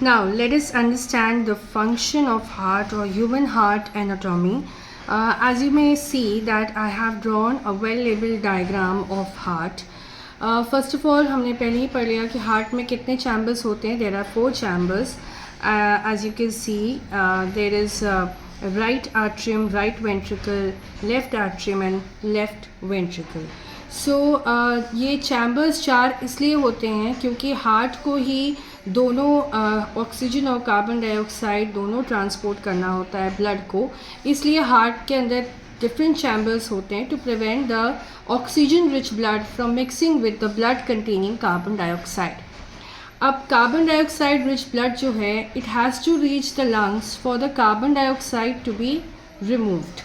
Now, let us understand the function of heart or human heart anatomy. As you may see that I have drawn a well-labeled diagram of heart. First of all, हमने पहले ही पढ़ लिया कि heart में कितने chambers होते हैं. There are 4 chambers. As you can see, there is right atrium, right ventricle, left atrium and left ventricle. सो ये चैम्बर्स 4 इसलिए होते हैं क्योंकि हार्ट को ही दोनों ऑक्सीजन और कार्बन डाइऑक्साइड दोनों ट्रांसपोर्ट करना होता है ब्लड को. इसलिए हार्ट के अंदर डिफरेंट चैम्बर्स होते हैं to prevent the oxygen rich blood from mixing with the blood containing carbon dioxide. अब कार्बन डाइऑक्साइड रिच ब्लड जो है it has to reach the lungs for the carbon dioxide to be removed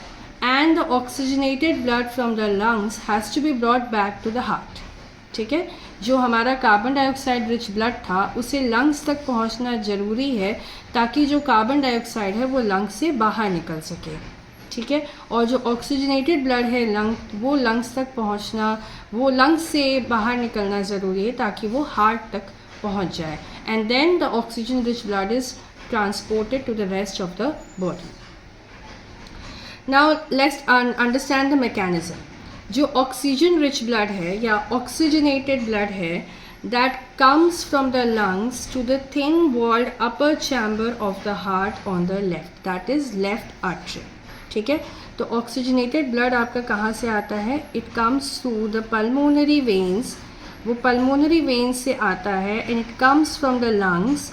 and the oxygenated blood from the lungs has to be brought back to the heart. ठीक है, जो हमारा carbon dioxide rich blood था उसे lungs तक पहुंचना ज़रूरी है ताकि जो कार्बन डाइऑक्साइड है वो लंग्स से बाहर निकल सके. ठीक है, और जो ऑक्सीजनेटेड ब्लड है वो लंग्स तक पहुंचना, वो लंग्स से बाहर निकलना ज़रूरी है ताकि वो हार्ट तक पहुंच जाए. And then the oxygen rich blood is transported to the rest of the body. Now let's understand the mechanism. जो ऑक्सीजन रिच ब्लड है या ऑक्सीजनेटेड ब्लड है that comes from the lungs to the thin walled upper chamber of the heart on the left, that is left atrium. ठीक है, तो oxygenated blood आपका कहाँ से आता है? It comes through the pulmonary veins, वो पल्मोनरी वेन्स से आता है and it comes from the lungs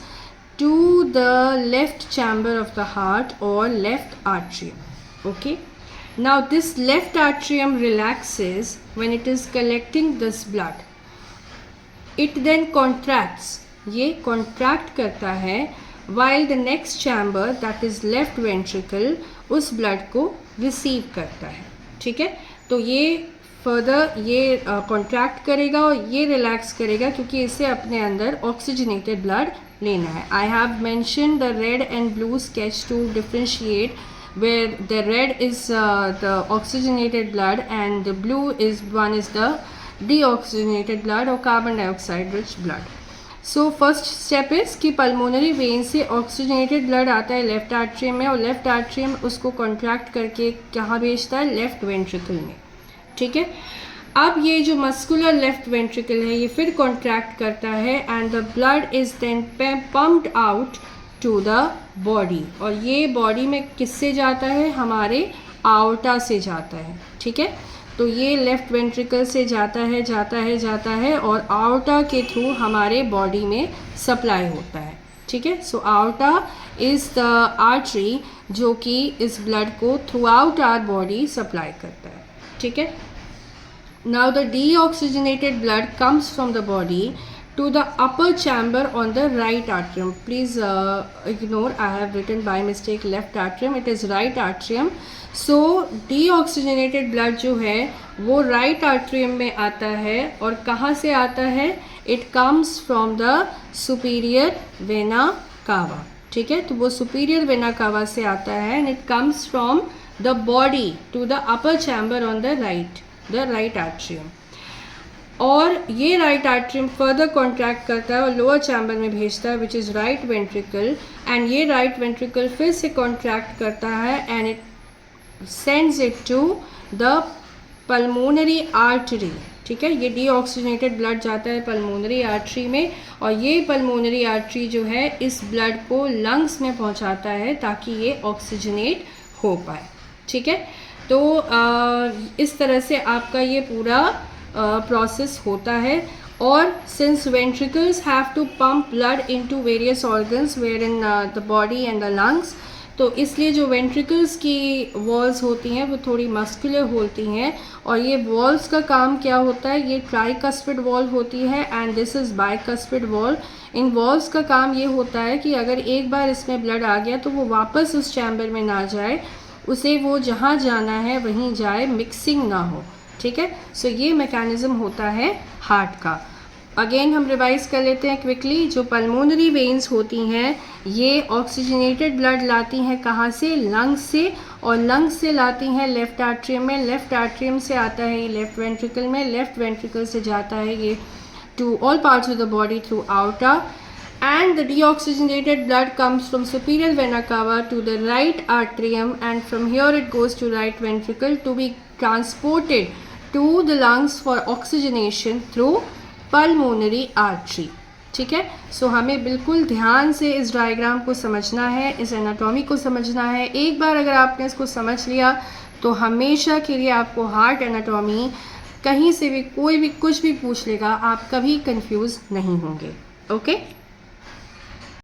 to the left chamber of the heart और left atrium. Okay, now this left atrium relaxes when it is collecting this blood. It then contracts, ये contract करता है while the next chamber that is left ventricle उस blood को receive करता है. ठीक है, तो ये फर्दर ये contract करेगा और ये relax करेगा क्योंकि इसे अपने अंदर oxygenated blood लेना है. I have mentioned the red and blue sketch to differentiate, where the red is the oxygenated blood and the blue is the deoxygenated blood or carbon dioxide rich blood. So first step is कि pulmonary vein से oxygenated blood आता है left atrium में और left atrium उसको contract करके कहाँ भेजता है? लेफ्ट ventricle में. ठीक है, अब ये जो मस्कुलर लेफ्ट वेंट्रिकल है ये फिर कॉन्ट्रैक्ट करता है and the blood is then pumped out to the body. और ये बॉडी में किससे जाता है? हमारे आउटा से जाता है. ठीक है, तो ये लेफ्ट वेंट्रिकल से जाता है और आउटा के थ्रू हमारे बॉडी में सप्लाई होता है. ठीक है, so aorta is the artery जो कि इस ब्लड को throughout our body supply करता है. ठीक है, now the deoxygenated blood comes from the body to the upper chamber on the right atrium. Please ignore, I have written by mistake left atrium, it is right atrium. So deoxygenated blood जो है वो right atrium में आता है और कहाँ से आता है? It comes from the superior vena cava. ठीक है, तो वो superior vena cava से आता है and it comes from the body to the upper chamber on the right atrium. और ये राइट आर्ट्रियम फर्दर कॉन्ट्रैक्ट करता है और लोअर चैम्बर में भेजता है which is right ventricle and ये राइट वेंट्रिकल फिर से कॉन्ट्रैक्ट करता है and it sends it to the pulmonary artery. ठीक है, ये डीऑक्सीजनेटेड ब्लड जाता है पल्मोनरी आर्टरी में और ये पल्मोनरी आर्टरी जो है इस ब्लड को लंग्स में पहुंचाता है ताकि ये ऑक्सीजनेट हो पाए. ठीक है, तो इस तरह से आपका ये पूरा प्रोसेस होता है. और since ventricles have to pump blood into various organs where in the body and the lungs, तो इसलिए जो वेंट्रिकल्स की वॉल्स होती हैं वो थोड़ी मस्कुलर होती हैं और ये वॉल्स का काम क्या होता है? ये ट्राइकस्पिड वॉल होती है and this is bicuspid valve. In walls का काम ये होता है कि अगर एक बार इसमें ब्लड आ गया तो वो वापस उस चैम्बर में ना जाए, उसे वो जहाँ जाना है वहीं जाए, मिक्सिंग ना हो. ठीक है, सो ये मैकेनिज़्म होता है हार्ट का. अगेन हम रिवाइज कर लेते हैं क्विकली. जो पल्मोनरी वेन्स होती हैं ये ऑक्सीजनेटेड ब्लड लाती हैं कहाँ से? लंग्स से, और लंग्स से लाती हैं लेफ्ट आर्ट्रियम में, लेफ्ट आर्ट्रियम से आता है ये लेफ्ट वेंट्रिकल में, लेफ्ट वेंट्रिकल से जाता है ये to all parts of the body through aorta and the deoxygenated blood comes from superior vena cava to the right atrium, and from here it goes to right ventricle to be transported to the lungs for oxygenation through pulmonary artery. ठीक है, सो हमें बिल्कुल ध्यान से इस diagram को समझना है, इस एनाटॉमी को समझना है. एक बार अगर आपने इसको समझ लिया तो हमेशा के लिए आपको हार्ट एनाटॉमी कहीं से भी कोई भी कुछ भी पूछ लेगा, आप कभी कंफ्यूज नहीं होंगे. ओके.